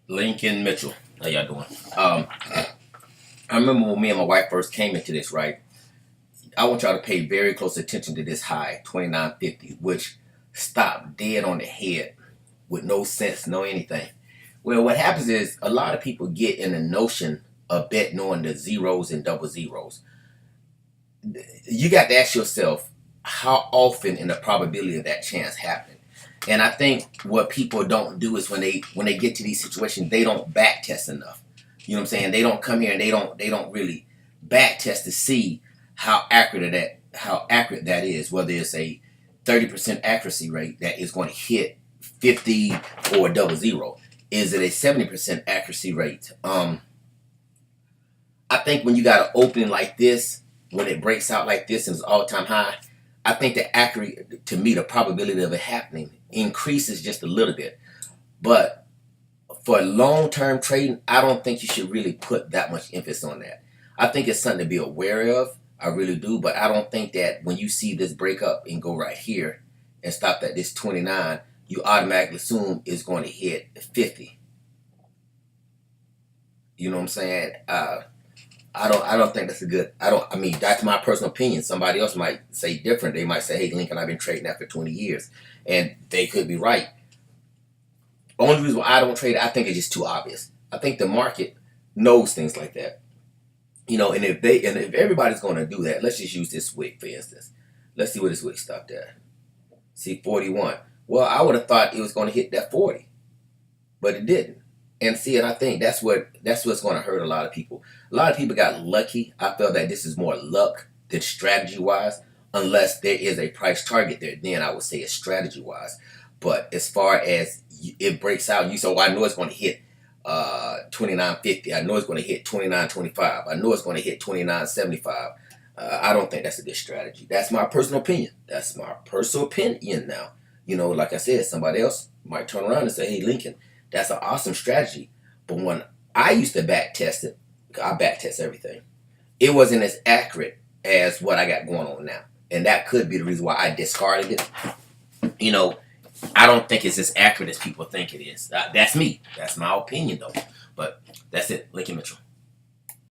Lincoln Mitchell. How y'all doing? I remember when me and my wife first came into this, right? I want y'all to pay very close attention to this high, 29.50, which stopped dead on the head with no sense, no anything. Well, what happens is a lot of people get in the notion of betting on the zeros and double zeros. You got to ask yourself how often in the probability of that chance happen. And I think what people don't do is when they get to these situations, they don't back test enough. You know what I'm saying? They don't come here and they don't really back test to see how accurate that is. Whether it's a 30% accuracy rate that is going to hit 50 or double zero, is it a 70% accuracy rate? I think when you got an opening like this, when it breaks out like this and it's all time high, I think the accurate to me the probability of it happening increases just a little bit. But for long term trading, I don't think you should really put that much emphasis on that. I think it's something to be aware of. I really do, but I don't think that when you see this break up and go right here and stop at this 29, you automatically assume it's going to hit 50. You know what I'm saying? I don't think that's a good. I mean, that's my personal opinion. Somebody else might say different. They might say, "Hey, Lincoln, I've been trading that for 20 years," and they could be right. Only reason why I don't trade, I think it's just too obvious. I think the market knows things like that. And if everybody's going to do that, let's just use this wick for instance. Let's see where this wick stopped at. See 41. Well, I would have thought it was going to hit that 40, but it didn't. And see, and I think that's what's going to hurt a lot of people. A lot of people got lucky. I feel that this is more luck than strategy wise. Unless there is a price target there, then I would say it's strategy wise. But as far as it breaks out, you say, "Oh, I know it's going to hit 29.50. I know it's going to hit 29.25. I know it's going to hit 29.75." I don't think that's a good strategy. That's my personal opinion. That's my personal opinion now. Like I said, somebody else might turn around and say, "Hey, Lincoln, that's an awesome strategy." But when I used to back test it, I back test everything, it wasn't as accurate as what I got going on now. And that could be the reason why I discarded it. You know, I don't think it's as accurate as people think it is. That's me. That's my opinion, though. But that's it. Lincoln Mitchell.